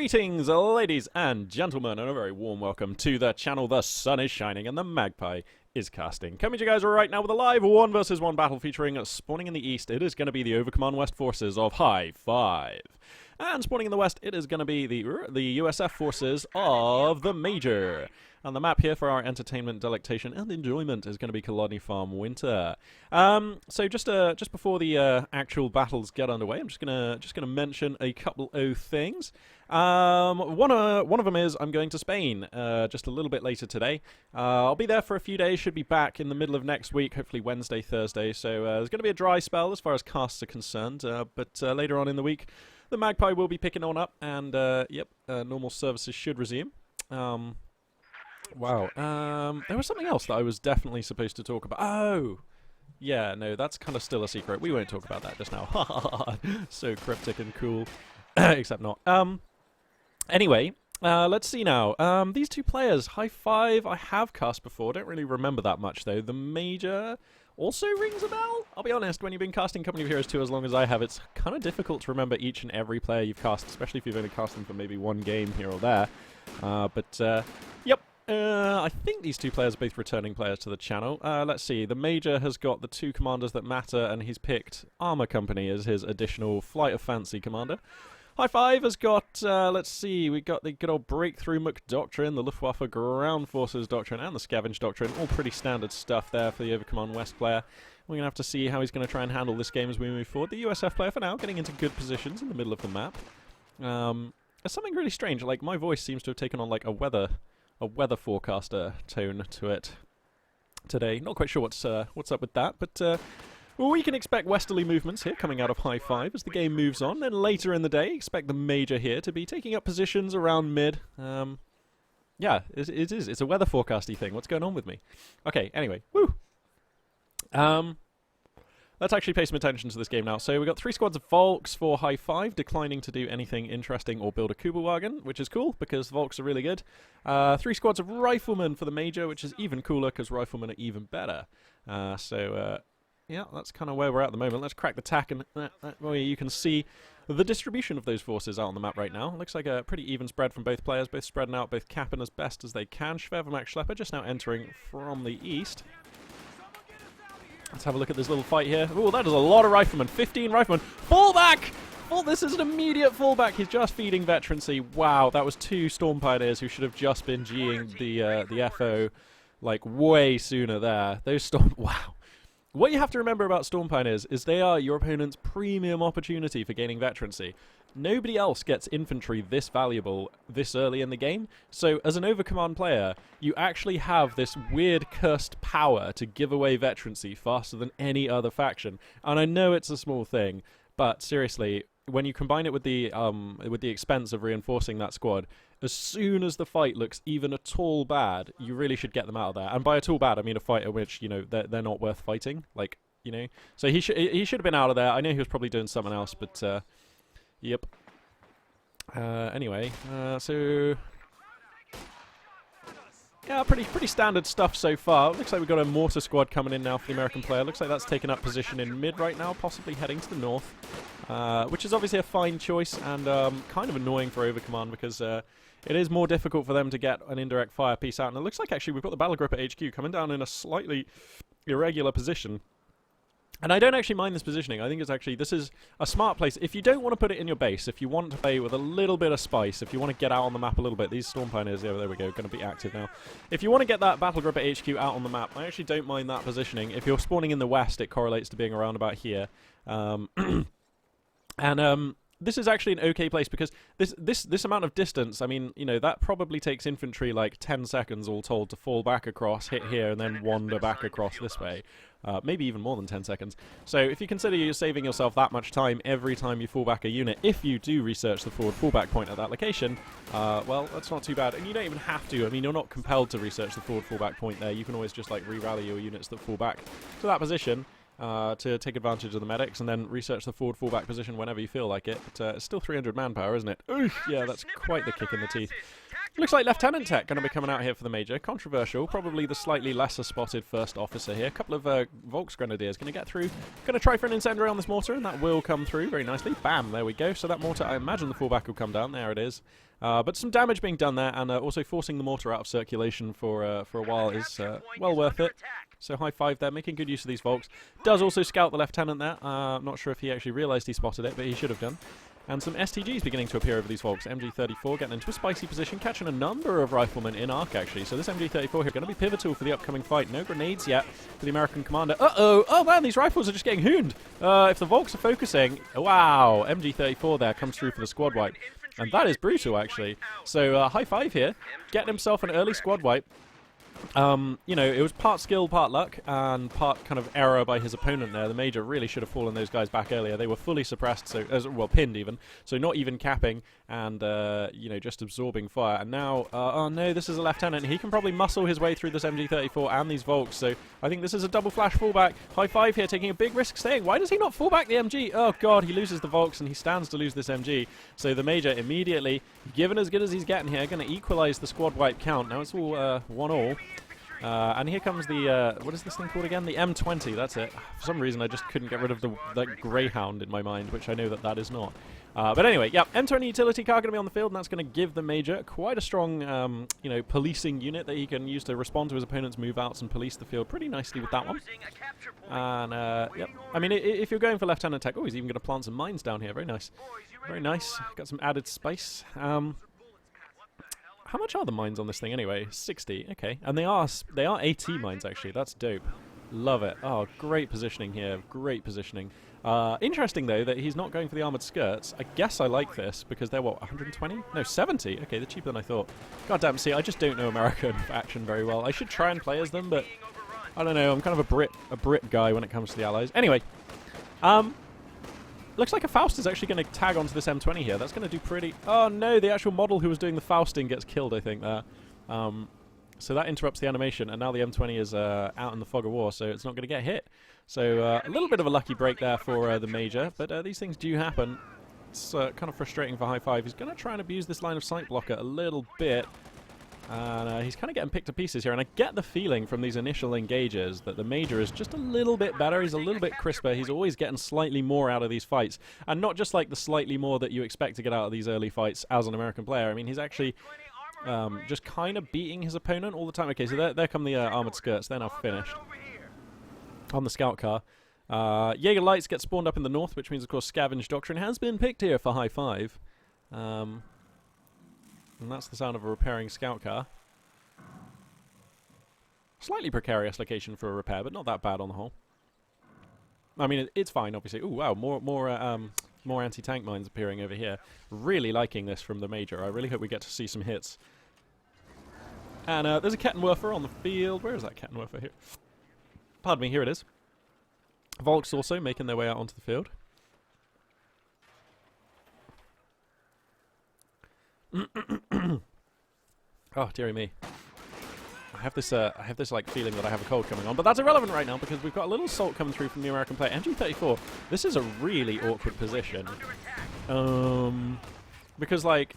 Greetings, ladies and gentlemen, and a very warm welcome to the channel. The sun is shining and the magpie is casting. Coming to you guys right now with a live 1 versus 1 battle featuring spawning in the east. It is going to be the Overcommand West forces of HighFive. And spawning in the west, it is going to be the USF forces of TheMajor. And the map here for our entertainment, delectation, and enjoyment is going to be Colony Farm Winter. So just before the actual battles get underway, I'm just gonna mention a couple of things. One of them is I'm going to Spain just a little bit later today. I'll be there for a few days. Should be back in the middle of next week, hopefully Wednesday, Thursday. So there's going to be a dry spell as far as casts are concerned. But later on in the week, the magpie will be picking on up, and normal services should resume. Wow. There was something else that I was definitely supposed to talk about. Oh! Yeah, no, that's kind of still a secret. We won't talk about that just now. So cryptic and cool. Except not. Anyway, let's see now. These two players, HighFive, I have cast before. Don't really remember that much, though. TheMajor also rings a bell. I'll be honest, when you've been casting Company of Heroes 2 as long as I have, it's kind of difficult to remember each and every player you've cast, especially if you've only cast them for maybe one game here or there. Yep. I think these two players are both returning players to the channel. Let's see. TheMajor has got the two commanders that matter, and he's picked Armor Company as his additional Flight of Fancy commander. HighFive has got, let's see, we got the good old Breakthrough Doctrine, the Luftwaffe Ground Forces Doctrine, and the Scavenge Doctrine. All pretty standard stuff there for the Overcommand West player. We're going to have to see how he's going to try and handle this game as we move forward. The USF player, for now, getting into good positions in the middle of the map. There's something really strange. Like, my voice seems to have taken on, like, a weather forecaster tone to it today. Not quite sure what's up with that, but well, we can expect westerly movements here coming out of HighFive as the game moves on. Then later in the day, expect TheMajor here to be taking up positions around mid. Yeah, it is. It's a weather forecasty thing. What's going on with me? Okay, anyway, woo. Let's actually pay some attention to this game now. So we've got 3 squads of Volks for HighFive, declining to do anything interesting or build a Kuba wagon, which is cool because Volks are really good. 3 squads of Riflemen for TheMajor, which is even cooler because Riflemen are even better. Yeah, that's kind of where we're at the moment. Let's crack the tack, and well, you can see the distribution of those forces out on the map right now. Looks like a pretty even spread from both players, both spreading out, both capping as best as they can. Schwervermacht Schlepper just now entering from the east. Let's have a look at this little fight here. Oh, that is a lot of Riflemen. 15 Riflemen. Fall back! Oh, this is an immediate fallback. He's just feeding veterancy. Wow, that was 2 Storm Pioneers who should have just been G'ing the FO like way sooner there. Those Storm... Wow. What you have to remember about Storm Pioneers is they are your opponent's premium opportunity for gaining veterancy. Nobody else gets infantry this valuable this early in the game, so as an Overcommand player, you actually have this weird cursed power to give away veterancy faster than any other faction. And I know it's a small thing, but seriously, when you combine it with the expense of reinforcing that squad, as soon as the fight looks even at all bad, you really should get them out of there. And by at all bad, I mean a fight in which, you know, they're not worth fighting. Like, you know, so he should have been out of there. I know he was probably doing something else, but yep. Anyway, so yeah, pretty standard stuff so far. Looks like we've got a mortar squad coming in now for the American player. Looks like that's taken up position in mid right now, possibly heading to the north, which is obviously a fine choice and kind of annoying for Overcommand because it is more difficult for them to get an indirect fire piece out. And it looks like actually we've got the battle group at HQ coming down in a slightly irregular position. And I don't actually mind this positioning. I think it's actually, this is a smart place. If you don't want to put it in your base, if you want to play with a little bit of spice, if you want to get out on the map a little bit, these Storm Pioneers, there we go, going to be active now. If you want to get that battle group at HQ out on the map, I actually don't mind that positioning. If you're spawning in the west, it correlates to being around about here. This is actually an okay place because this amount of distance, I mean, you know, that probably takes infantry like 10 seconds all told to fall back across, hit here, and then wander back across this way. Maybe even more than 10 seconds. So if you consider you're saving yourself that much time every time you fall back a unit, if you do research the forward fallback point at that location, well, that's not too bad. And you don't even have to. I mean, you're not compelled to research the forward fallback point there. You can always just like re-rally your units that fall back to that position. To take advantage of the medics and then research the forward fallback position whenever you feel like it. But it's still 300 manpower, isn't it? Oof, yeah, that's quite the kick in the teeth. Looks like Lieutenant Tech going to be coming out here for the Major. Controversial, probably the slightly lesser spotted first officer here. A couple of Volks Grenadiers going to get through. Going to try for an incendiary on this mortar, and that will come through very nicely. Bam, there we go. So that mortar, I imagine the fallback will come down. There it is. But some damage being done there, and also forcing the mortar out of circulation for a while is well worth it. So HighFive there, making good use of these Volks. Does also scout the Lieutenant there. Not sure if he actually realised he spotted it, but he should have done. And some STGs beginning to appear over these Volks. MG34 getting into a spicy position, catching a number of riflemen in arc, actually. So this MG34 here going to be pivotal for the upcoming fight. No grenades yet for the American commander. Uh-oh! Oh, man, these rifles are just getting hooned. If the Volks are focusing... Wow! MG34 there comes through for the squad wipe. And that is brutal, actually. So HighFive here, getting himself an early squad wipe. You know, it was part skill, part luck, and part kind of error by his opponent there. The Major really should have fallen those guys back earlier. They were fully suppressed, so well, pinned even, so not even capping, and you know, just absorbing fire. And now, oh no, this is a Lieutenant. He can probably muscle his way through this MG34 and these Volks, so I think this is a double flash fallback. HighFive here taking a big risk staying. Why does he not fall back the MG? Oh god, he loses the Volks, and he stands to lose this MG. So the Major immediately, given as good as he's getting here, going to equalize the squad wipe count. Now it's all 1-all. And here comes the, what is this thing called again? The M20, that's it. For some reason I just couldn't get rid of the Greyhound in my mind, which I know that is not. But anyway, yeah, M20 utility car going to be on the field, and that's going to give the Major quite a strong, you know, policing unit that he can use to respond to his opponent's move-outs and police the field pretty nicely with that one. And, yep. I mean, if you're going for Lieutenant Tech, oh, he's even going to plant some mines down here. Very nice. Very nice. Got some added space. How much are the mines on this thing anyway? 60, okay. And they are AT mines, actually. That's dope. Love it. Oh, great positioning here. Great positioning. Interesting, though, that he's not going for the armoured skirts. I guess I like this, because they're, what, 120? No, 70. Okay, they're cheaper than I thought. God damn, see, I just don't know American faction very well. I should try and play as them, but I don't know. I'm kind of a Brit guy when it comes to the Allies. Anyway, looks like a Faust is actually going to tag onto this M20 here. That's going to do pretty... Oh, no, the actual model who was doing the Fausting gets killed, I think, there. So that interrupts the animation, and now the M20 is out in the fog of war, so it's not going to get hit. So a little bit of a lucky break there for the Major, but these things do happen. It's kind of frustrating for HighFive. He's going to try and abuse this line of sight blocker a little bit. And he's kind of getting picked to pieces here, and I get the feeling from these initial engages that the Major is just a little bit better. He's a little bit crisper. He's always getting slightly more out of these fights, and not just like the slightly more that you expect to get out of these early fights as an American player. I mean, he's actually just kind of beating his opponent all the time. Okay, so there come the armored skirts. They're now finished on the scout car. Jaeger Lights get spawned up in the north, which means, of course, Scavenge Doctrine has been picked here for HighFive. And that's the sound of a repairing scout car. Slightly precarious location for a repair, but not that bad on the whole. I mean, it's fine, obviously. Ooh, wow, more anti-tank mines appearing over here. Really liking this from the Major. I really hope we get to see some hits. And there's a Kettenwerfer on the field. Where is that Kettenwerfer here? Pardon me, here it is. Volks also making their way out onto the field. Oh, dearie me. I have this like feeling that I have a cold coming on, but that's irrelevant right now because we've got a little assault coming through from the American player. MG34, this is a really awkward position. Because like,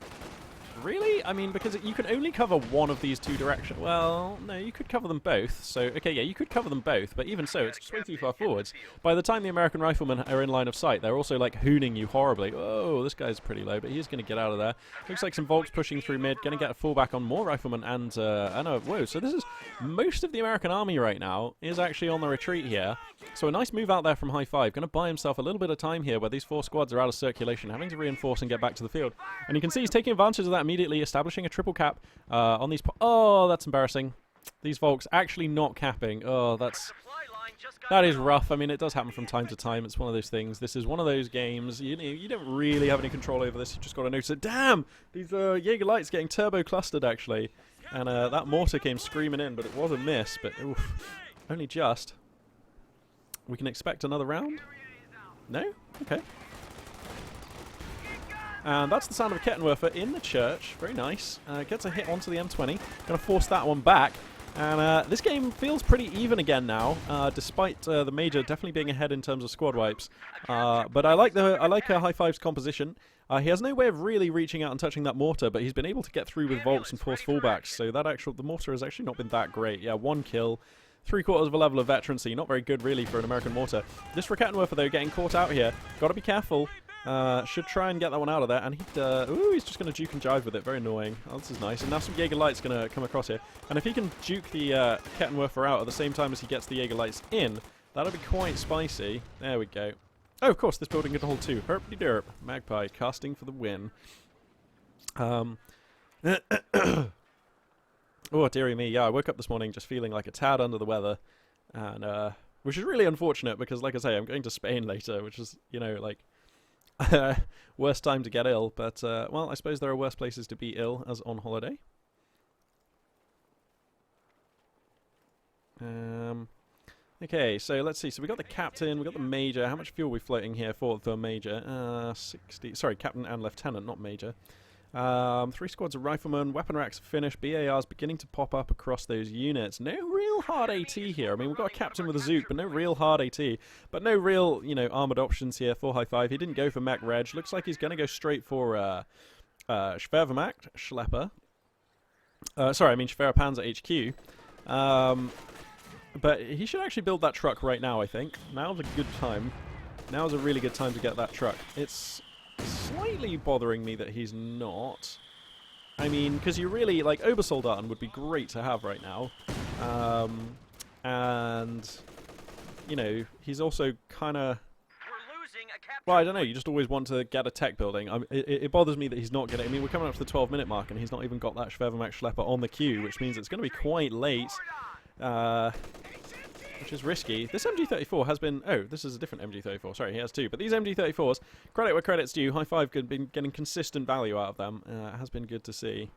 really? I mean, because you can only cover one of these two directions. Well, no, you could cover them both. So, okay, yeah, you could cover them both, but even so, it's just way too far forwards. By the time the American riflemen are in line of sight, they're also, like, hooning you horribly. Oh, this guy's pretty low, but he's going to get out of there. Looks like some Volks pushing through mid, going to get a fallback on more riflemen, and whoa, so this is... Most of the American army right now is actually on the retreat here. So a nice move out there from HighFive. Going to buy himself a little bit of time here where these four squads are out of circulation, having to reinforce and get back to the field. And you can see he's taking advantage of that immediately, establishing a triple cap on these... Oh, that's embarrassing. These Volks actually not capping. Oh, that is rough. I mean, it does happen from time to time. It's one of those things. This is one of those games. You don't really have any control over this. You just got to notice it. Damn! These Jaeger Lights getting turbo clustered, actually. And that mortar came screaming in, but it was a miss. But oof, only just. We can expect another round? No? Okay. And that's the sound of a Kettenwerfer in the church. Very nice. Gets a hit onto the M20. Going to force that one back. And this game feels pretty even again now, despite the Major definitely being ahead in terms of squad wipes. But I like HighFive's composition. He has no way of really reaching out and touching that mortar, but he's been able to get through with Volks and force fullbacks, so the mortar has actually not been that great. Yeah, 1 kill, 3/4 of a level of veterancy, not very good really for an American mortar. This Rakettenwerfer though, getting caught out here, gotta be careful. Should try and get that one out of there, and he's just going to juke and jive with it, very annoying. Oh, this is nice, and now some Jaegerlight's going to come across here, and if he can juke the Kettenwerfer out at the same time as he gets the Jaegerlights in, that'll be quite spicy. There we go. Oh, of course, this building can hold 2. Herp-de-derp. Magpie casting for the win. Oh, dearie me, yeah, I woke up this morning just feeling like a tad under the weather, and which is really unfortunate because, like I say, I'm going to Spain later, which is, you know, like, worst time to get ill, but well, I suppose there are worse places to be ill as on holiday. Okay, so let's see. So we got the captain, we got the major. How much fuel are we floating here for the major? 60. Sorry, captain and lieutenant, not major. 3 squads of riflemen, weapon racks finished, BARs beginning to pop up across those units. No real hard AT here. I mean, we've got a captain with a Zook, but no real hard AT. But no real, you know, armoured options here for HighFive. He didn't go for Mech Reg. Looks like he's going to go straight for Schwerwehrmacht, Schlepper. Sorry, I mean Schwerer Panzer HQ. But he should actually build that truck right now, I think. Now's a good time. Now's a really good time to get that truck. It's slightly bothering me that he's not. I mean, because you really, like, Obersoldaten would be great to have right now. And, you know, he's also kind of... Well, I don't know, you just always want to get a tech building. It bothers me that he's not getting... I mean, we're coming up to the 12-minute mark and he's not even got that Schwerwehrmacht Schlepper on the queue, which means it's going to be quite late. Which is risky. This MG34 has been... Oh, this is a different MG34. Sorry, he has 2. But these MG34s, credit where credit's due. HighFive has been getting consistent value out of them. It has been good to see.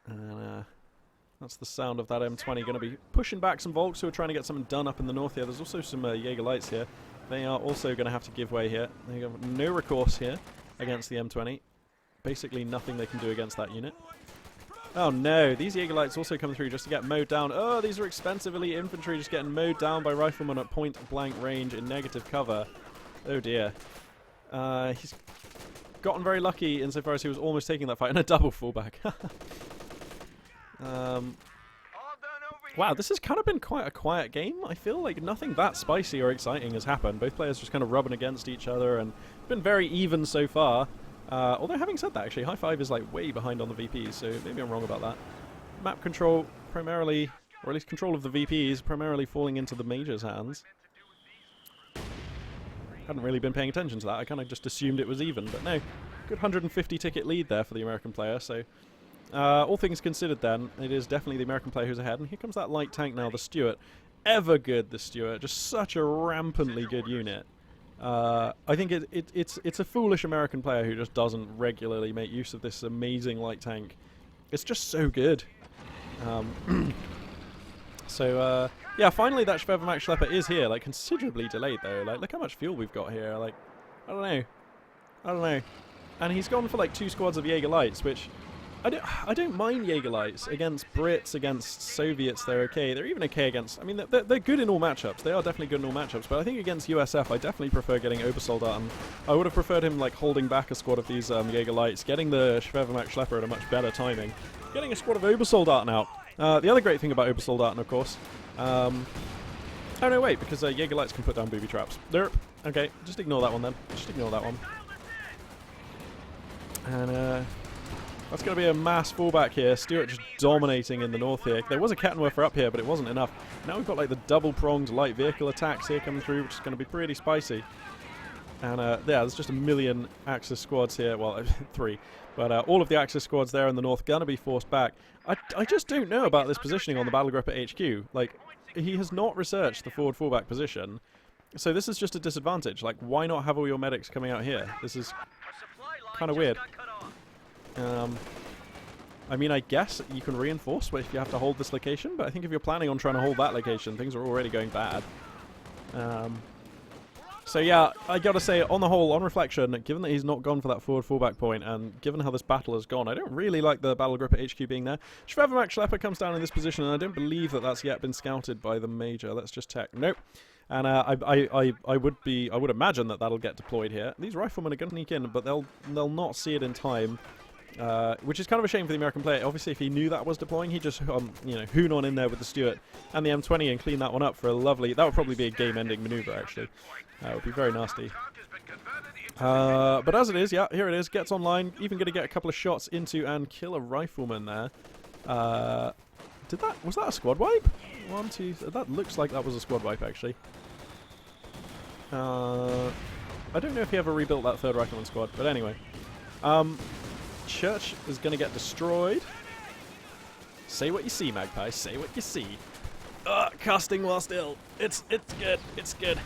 And that's the sound of that M20. Going to be pushing back some Volks who are trying to get something done up in the north here. There's also some Jaegerlights here. They are also going to have to give way here. They have no recourse here against the M20. Basically nothing they can do against that unit. Oh no, these Jaegerlights also come through just to get mowed down. Oh, these are expensive elite infantry just getting mowed down by riflemen at point blank range in negative cover. Oh dear. He's gotten very lucky insofar as he was almost taking that fight in a double fullback. Wow, this has kind of been quite a quiet game. I feel like nothing that spicy or exciting has happened. Both players just kind of rubbing against each other and it's been very even so far. Although having said that, actually, HighFive is like way behind on the VPs, so maybe I'm wrong about that. Map control primarily, or at least control of the VPs, primarily falling into the Major's hands. Hadn't really been paying attention to that. I kind of just assumed it was even, but no. Good 150 ticket lead there for the American player, so... all things considered then, it is definitely the American player who's ahead, and here comes that light tank now, the Stuart. Ever good, the Stuart. Just such a rampantly good unit. I think it's a foolish American player who just doesn't regularly make use of this amazing light tank. It's just so good. Yeah, finally that Schwerwehrmacht Schlepper is here, like considerably delayed though. Like, look how much fuel we've got here. Like, I don't know. And he's gone for like 2 squads of Jaegerlights, which I don't mind Jaegerlights against Brits, against Soviets. They're okay. They're even okay against. I mean, they're good in all matchups. They are definitely good in all matchups. But I think against USF, I definitely prefer getting Obersoldaten. I would have preferred him like holding back a squad of these Jaegerlights, getting the Schwerwehrmacht Schlepper at a much better timing, getting a squad of Obersoldaten out. The other great thing about Obersoldaten, of course. Oh no, wait, because Jaegerlights can put down booby traps. Derp. Okay, just ignore that one then. Just ignore that one. And that's going to be a mass fallback here. Stuart just dominating in the north here. There was a Kettenwerfer up here, but it wasn't enough. Now we've got like the double-pronged light vehicle attacks here coming through, which is going to be pretty spicy. And yeah, there's just a million Axis squads here. Well, 3. But all of the Axis squads there in the north going to be forced back. I just don't know about this positioning on the battle group at HQ. Like, he has not researched the forward fallback position. So this is just a disadvantage. Like, why not have all your medics coming out here? This is kind of weird. I mean, I guess you can reinforce if you have to hold this location, but I think if you're planning on trying to hold that location, things are already going bad. So yeah, I gotta say, on the whole, on reflection, given that he's not gone for that forward fallback point, and given how this battle has gone, I don't really like the battle group at HQ being there. Schwerwehrmacht Schlepper comes down in this position, and I don't believe that that's yet been scouted by the Major. Let's just check. Nope. And I would imagine that that'll get deployed here. These riflemen are going to sneak in, but they'll not see it in time. Which is kind of a shame for the American player. Obviously, if he knew that was deploying, he'd just, you know, hoon on in there with the Stuart and the M20 and clean that one up for a lovely... That would probably be a game-ending maneuver, actually. It would be very nasty. But as it is, yeah, here it is. Gets online. Even going to get a couple of shots into and kill a rifleman there. Was that a squad wipe? 1, 2... That looks like that was a squad wipe, actually. I don't know if he ever rebuilt that third rifleman squad, but anyway. Church is going to get destroyed. Say what you see, Magpie. Say what you see. Casting while still. It's good. It's good.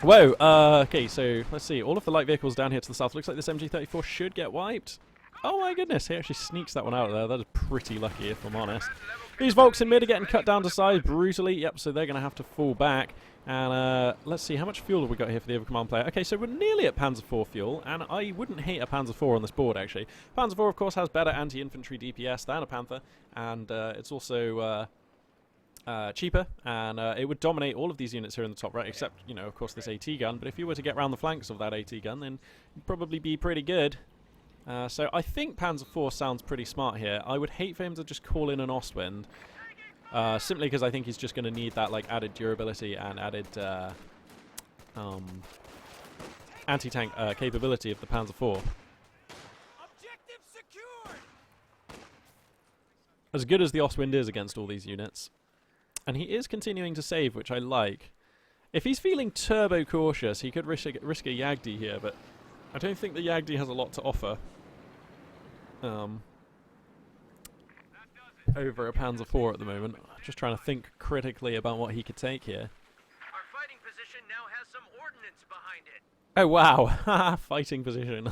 Whoa. Okay, so let's see. All of the light vehicles down here to the south. Looks like this MG34 should get wiped. Oh my goodness. He actually sneaks that one out of there. That is pretty lucky, if I'm honest. These Volks in mid are getting cut down to size brutally. Yep, so they're going to have to fall back. And let's see, how much fuel have we got here for the overcommand player? Okay, so we're nearly at Panzer IV fuel, and I wouldn't hate a Panzer IV on this board, actually. Panzer IV, of course, has better anti-infantry DPS than a Panther, and it's also cheaper, and it would dominate all of these units here in the top right, except, you know, of course, this AT gun. But if you were to get around the flanks of that AT gun, then it'd probably be pretty good. So I think Panzer IV sounds pretty smart here. I would hate for him to just call in an Ostwind. Simply because I think he's just going to need that like added durability and added anti-tank capability of the Panzer IV. Objective secured. As good as the Ostwind is against all these units, and he is continuing to save, which I like. If he's feeling turbo cautious, he could risk a Yagdi here, but I don't think the Yagdi has a lot to offer. Over a Panzer IV at the moment. Just trying to think critically about what he could take here. Our fighting position now has some ordnance behind it. Oh wow, fighting position.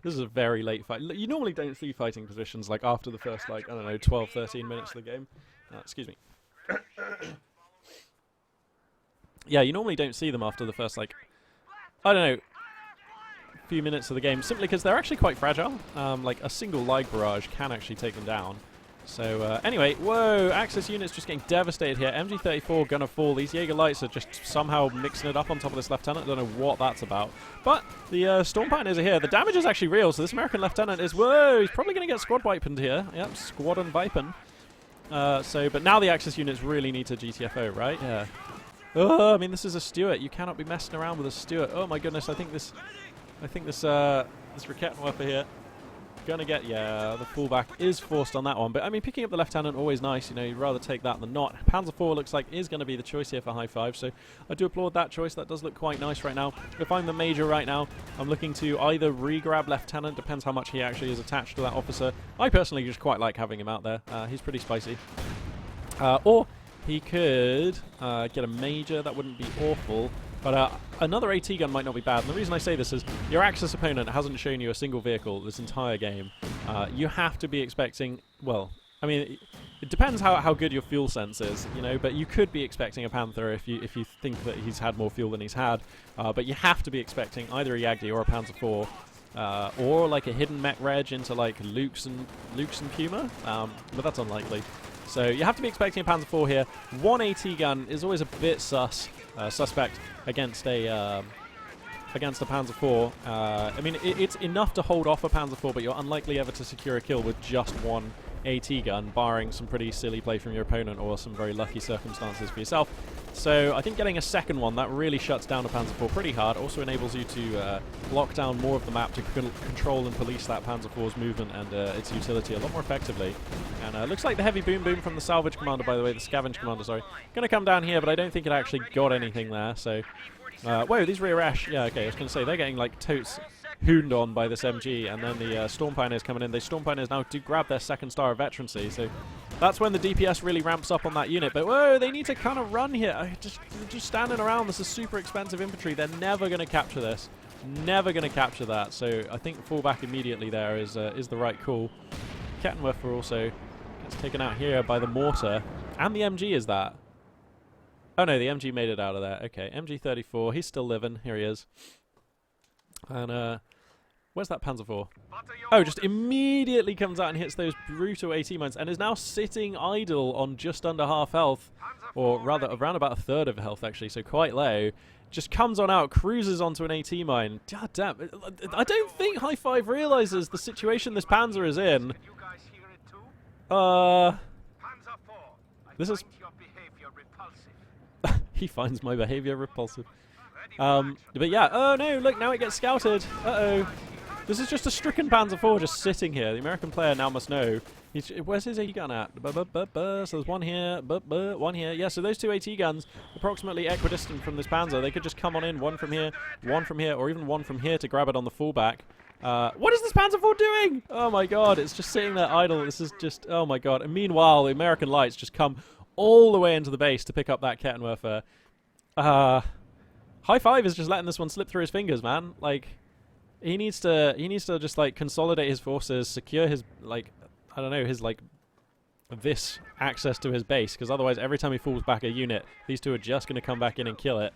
This is a very late fight. You normally don't see fighting positions like after the first, like, I don't know, 12, 13 minutes of the game. Excuse me. Yeah, you normally don't see them after the first, like, I don't know, few minutes of the game, simply because they're actually quite fragile. Like a single light barrage can actually take them down. So anyway, whoa, Axis units just getting devastated here. MG34 gonna fall. These Jaeger lights are just somehow mixing it up on top of this lieutenant. I don't know what that's about. But the Storm Pioneers are here. The damage is actually real, so this American lieutenant is, whoa, he's probably gonna get squad wiped here. Yep, squad and viping. But now the Axis units really need to GTFO, right? Yeah. Oh, I mean, this is a Stuart. You cannot be messing around with a Stuart. Oh my goodness, I think this Raketwerfer here gonna get, yeah, the fallback is forced on that one. But I mean, picking up the lieutenant, always nice. You know, you'd rather take that than not. Panzer IV looks like is going to be the choice here for HighFive, so I do applaud that choice. That does look quite nice right now. If I'm the Major right now, I'm looking to either re-grab lieutenant, depends how much he actually is attached to that officer. I personally just quite like having him out there. He's pretty spicy. Or he could get a Major. That wouldn't be awful. But another AT gun might not be bad. And the reason I say this is your Axis opponent hasn't shown you a single vehicle this entire game. You have to be expecting, well, I mean, it depends how good your fuel sense is, you know, but you could be expecting a Panther if you think that he's had more fuel than he's had. But you have to be expecting either a Yagdi or a Panzer IV. Or like a hidden mech reg into like Luke's and Puma. But that's unlikely. So you have to be expecting a Panzer IV here. One AT gun is always a bit suspect against a Panzer IV. I mean, it's enough to hold off a Panzer IV, but you're unlikely ever to secure a kill with just one AT gun, barring some pretty silly play from your opponent or some very lucky circumstances for yourself. So I think getting a second one, that really shuts down a Panzer IV pretty hard. Also enables you to lock down more of the map to control and police that Panzer IV's movement and its utility a lot more effectively. And looks like the heavy boom boom from the salvage commander, by the way, the scavenge commander, sorry, going to come down here, but I don't think it actually got anything there. So, whoa, these rear ash, yeah, okay, I was going to say, they're getting like totes hooned on by this MG, and then the Storm Pioneers coming in. The Storm Pioneers now do grab their second star of veterancy, so that's when the DPS really ramps up on that unit. But whoa, they need to kind of run here. Just standing around, this is super expensive infantry. They're never going to capture this. Never going to capture that. So I think fallback immediately there is the right call. Kettenwerfer also gets taken out here by the mortar. And the MG is that. Oh no, the MG made it out of there. Okay, MG34, he's still living. Here he is. And, Where's that Panzer IV? Oh, just immediately comes out and hits those brutal AT mines and is now sitting idle on just under half health, or rather around about a third of health actually, so quite low. Just comes on out, cruises onto an AT mine. God damn, I don't think HighFive realizes the situation this Panzer is in. This is... He finds my behavior repulsive. But yeah, oh no, look, now it gets scouted. Uh-oh. This is just a stricken Panzer IV just sitting here. The American player now must know. Where's his AT gun at? So there's one here, one here. Yeah, so those two AT guns, approximately equidistant from this Panzer. They could just come on in, one from here, or even one from here to grab it on the fallback. What is this Panzer IV doing? Oh my god, it's just sitting there idle. This is just, oh my god. And meanwhile, the American lights just come all the way into the base to pick up that Kettenwerfer. HighFive is just letting this one slip through his fingers, man. Like, he needs to just like consolidate his forces, secure his, like, I don't know, his like this access to his base, because otherwise every time he falls back a unit, these two are just going to come back in and kill it.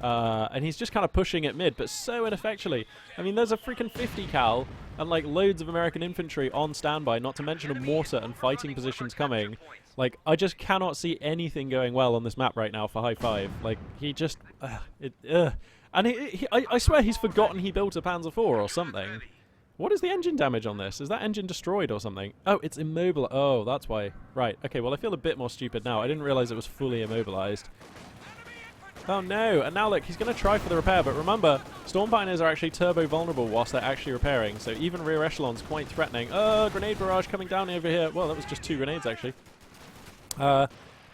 And he's just kind of pushing it mid, but so ineffectually. I mean, there's a freaking 50 cal and like loads of American infantry on standby, not to mention a mortar and fighting positions coming. Like, I just cannot see anything going well on this map right now for HighFive. Like, he just... And I swear he's forgotten he built a Panzer IV or something. What is the engine damage on this? Is that engine destroyed or something? Oh, it's immobile. Oh, that's why. Right. Okay, well, I feel a bit more stupid now. I didn't realize it was fully immobilized. Oh, no. And now, look, he's going to try for the repair. But remember, Storm Pioneers are actually turbo-vulnerable whilst they're actually repairing. So even rear echelon's quite threatening. Grenade barrage coming down over here. Well, that was just 2 grenades, actually.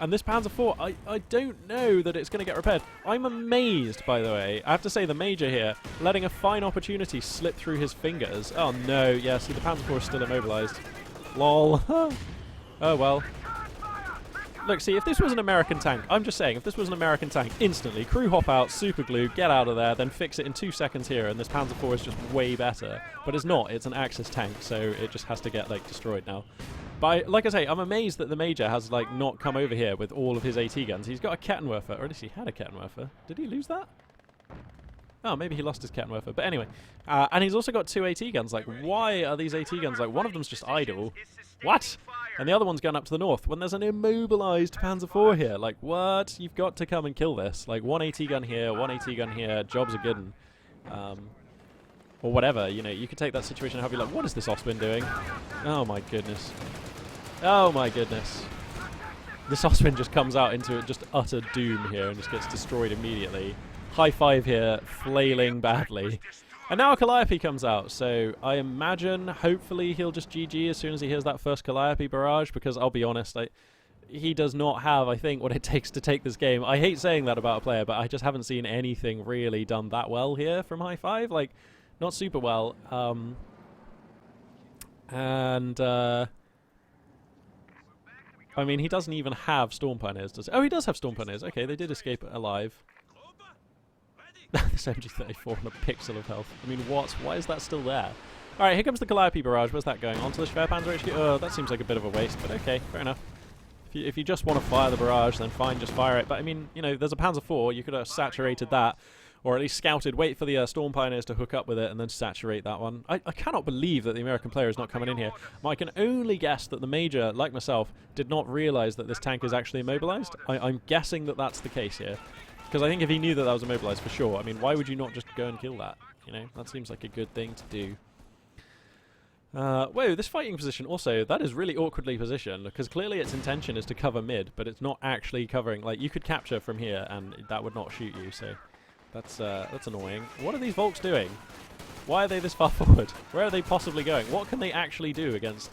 And this Panzer IV, I don't know that it's going to get repaired. I'm amazed, by the way. I have to say, the Major here, letting a fine opportunity slip through his fingers. Oh, no. Yeah, see, the Panzer IV is still immobilized. Lol. Oh, well. Look, see, if this was an American tank, I'm just saying, if this was an American tank, instantly, crew hop out, super glue, get out of there, then fix it in 2 seconds here, and this Panzer IV is just way better. But it's not. It's an Axis tank, so it just has to get, like, destroyed now. But like I say, I'm amazed that the Major has, like, not come over here with all of his AT guns. He's got a Kettenwerfer, or at least he had a Kettenwerfer. Did he lose that? Oh, maybe he lost his Kettenwerfer. But anyway, and he's also got 2 AT guns. Like, why are these AT guns, like, one of them's just idle? What? And the other one's going up to the north when there's an immobilized Panzer IV here. Like, what? You've got to come and kill this. Like, 1 AT gun here, 1 AT gun here, jobs are good. Or whatever, you know, you could take that situation and have you like, what is this Oswin doing? Oh my goodness. Oh my goodness. This Oswin just comes out into just utter doom here and just gets destroyed immediately. HighFive here, flailing badly. And now a Calliope comes out, so I imagine, hopefully, he'll just GG as soon as he hears that first Calliope barrage, because I'll be honest, he does not have, I think, what it takes to take this game. I hate saying that about a player, but I just haven't seen anything really done that well here from HighFive. Like, not super well. I mean, he doesn't even have Storm Pioneers, does he? Oh, he does have Storm Pioneers. Okay, they did escape alive. This MG34 on a pixel of health. I mean, what? Why is that still there? Alright, here comes the Calliope barrage. Where's that going? Onto the Schwerpanzer HQ? Oh, that seems like a bit of a waste, but okay, fair enough. If you just want to fire the barrage, then fine, just fire it. But I mean, you know, there's a Panzer IV. You could have saturated that, or at least scouted, wait for the Storm Pioneers to hook up with it, and then saturate that one. I cannot believe that the American player is not coming in here. I can only guess that the Major, like myself, did not realize that this tank is actually immobilized. I'm guessing that that's the case here. Because I think if he knew that that was immobilized, for sure. I mean, why would you not just go and kill that? You know, that seems like a good thing to do. Whoa, this fighting position also, that is really awkwardly positioned, because clearly its intention is to cover mid, but it's not actually covering. Like, you could capture from here, and that would not shoot you, so that's annoying. What are these Volks doing? Why are they this far forward? Where are they possibly going? What can they actually do against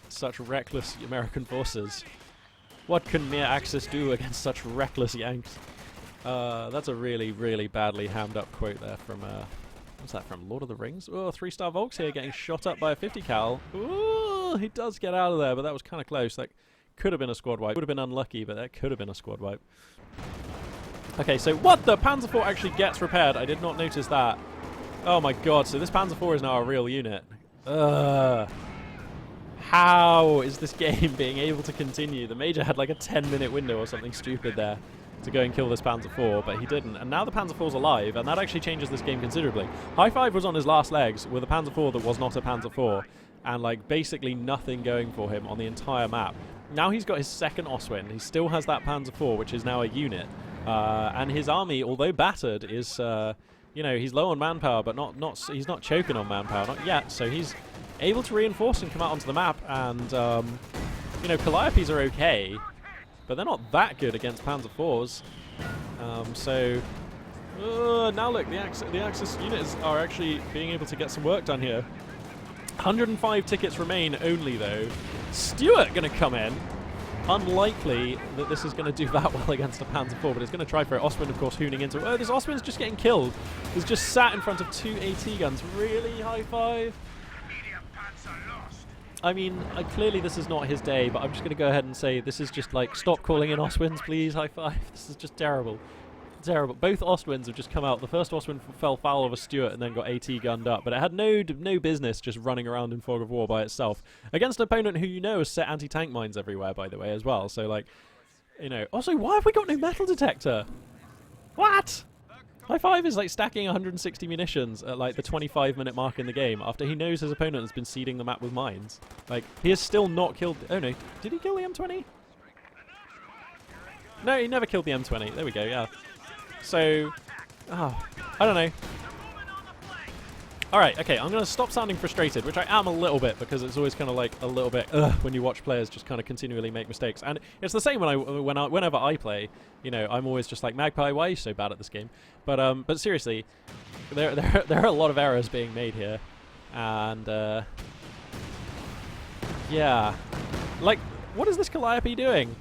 such reckless American forces? What can mere Axis do against such reckless Yanks? That's a really, really badly hammed up quote there from, what's that from, Lord of the Rings? Oh, 3-star Volks here getting shot up by a 50 cal. Ooh, he does get out of there, but that was kind of close. That could have been a squad wipe. Would have been unlucky, but that could have been a squad wipe. Okay, so what? The Panzer IV actually gets repaired. I did not notice that. Oh my god, so this Panzer IV is now a real unit. How is this game being able to continue? The Major had like a 10-minute window or something stupid there to go and kill this Panzer IV, but he didn't. And now the Panzer IV's alive, and that actually changes this game considerably. HighFive was on his last legs with a Panzer IV that was not a Panzer IV, and like basically nothing going for him on the entire map. Now he's got his second Oswin. He still has that Panzer IV, which is now a unit, and his army, although battered, is you know, he's low on manpower, but he's not choking on manpower, not yet. So he's able to reinforce and come out onto the map, and you know, Calliopes are okay, but they're not that good against Panzer IVs. So now look, the Axis units are actually being able to get some work done here. 105 tickets remain only, though. Stuart going to come in. Unlikely that this is going to do that well against a Panzer IV, but it's going to try for it. Oswin, of course, hooning into it. Oh, this Oswin's just getting killed. He's just sat in front of 2 AT guns. Really, HighFive? I mean, clearly this is not his day, but I'm just going to go ahead and say this is just like, stop calling in Oswins, please, HighFive. This is just terrible. Terrible. Both Ostwins have just come out. The first Ostwin fell foul of a Stuart and then got AT gunned up, but it had no business just running around in fog of war by itself against an opponent who, you know, has set anti-tank mines everywhere, by the way, as well. So, like, you know. Also, why have we got no metal detector? What? HighFive is like stacking 160 munitions at like the 25-minute mark in the game after he knows his opponent has been seeding the map with mines. Like, he has still not killed. Oh no, did he kill the M20? No, he never killed the M20. There we go. Yeah. So, I don't know. Alright, okay, I'm going to stop sounding frustrated, which I am a little bit, because it's always kind of like a little bit when you watch players just kind of continually make mistakes. And it's the same whenever I play. You know, I'm always just like, Magpie, why are you so bad at this game? But seriously, there are a lot of errors being made here. And, yeah. Like, what is this Calliope doing?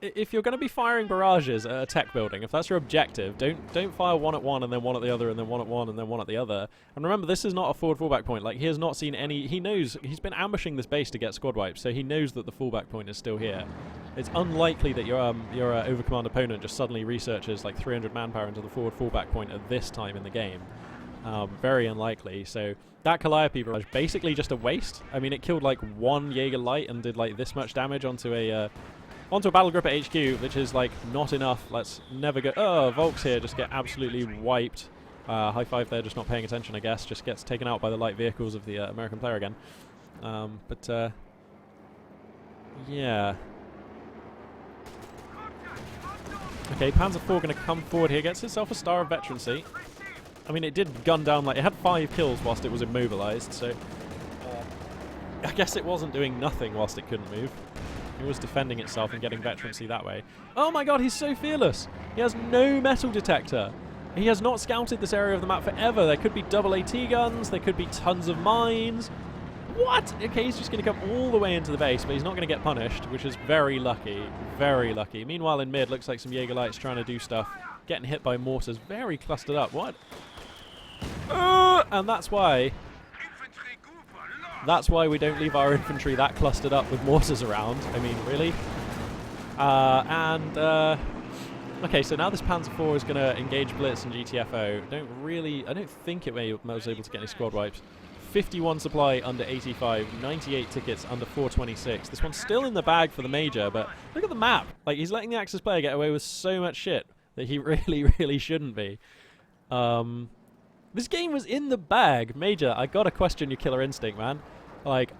If you're going to be firing barrages at a tech building, if that's your objective, don't fire one at one and then one at the other and then one at one and then one at the other. And remember, this is not a forward fallback point. Like, he has not seen any. He knows he's been ambushing this base to get squad wipes, so he knows that the fallback point is still here. It's unlikely that your overcommand opponent just suddenly researches like 300 manpower into the forward fallback point at this time in the game. Very unlikely. So that Calliope barrage basically just a waste. I mean, it killed like one Jaeger light and did like this much damage onto a battle group at HQ, which is like not enough. Let's never go. Oh, Volks here just get absolutely wiped. HighFive there just not paying attention, I guess. Just gets taken out by the light vehicles of the American player again. Yeah. Okay, Panzer IV going to come forward here. Gets itself a star of veterancy. I mean, it did gun down, like, it had 5 kills whilst it was immobilized, so I guess it wasn't doing nothing whilst it couldn't move. It was defending itself and getting veterancy that way. Oh my god, he's so fearless! He has no metal detector. He has not scouted this area of the map forever. There could be double AT guns, there could be tons of mines. What? Okay, he's just going to come all the way into the base, but he's not going to get punished, which is very lucky. Very lucky. Meanwhile, in mid, looks like some Jaeger lights trying to do stuff. Getting hit by mortars. Very clustered up. What? And that's why we don't leave our infantry that clustered up with mortars around. I mean, really? Okay, so now this Panzer IV is going to engage Blitz and GTFO. I don't think it was able to get any squad wipes. 51 supply under 85, 98 tickets under 426. This one's still in the bag for the Major, but look at the map. Like, he's letting the Axis player get away with so much shit that he really, really shouldn't be. This game was in the bag. Major, I gotta question your killer instinct, man. Like,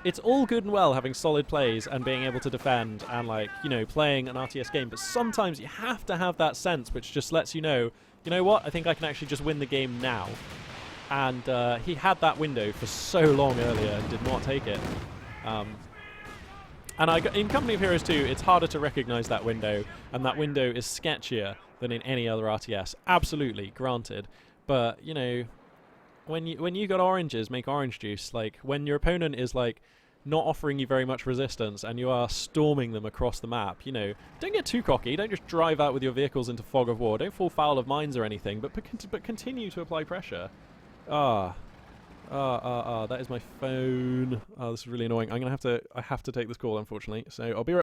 it's all good and well having solid plays and being able to defend and, like, you know, playing an RTS game, but sometimes you have to have that sense which just lets you know what, I think I can actually just win the game now. And he had that window for so long earlier and did not take it. And in Company of Heroes 2, it's harder to recognize that window, and that window is sketchier than in any other RTS. Absolutely, granted. But, you know, when you got oranges, make orange juice. Like, when your opponent is, like, not offering you very much resistance and you are storming them across the map, you know, don't get too cocky. Don't just drive out with your vehicles into fog of war. Don't fall foul of mines or anything, but continue to apply pressure. That is my phone. Oh, this is really annoying. I have to take this call, unfortunately. So I'll be right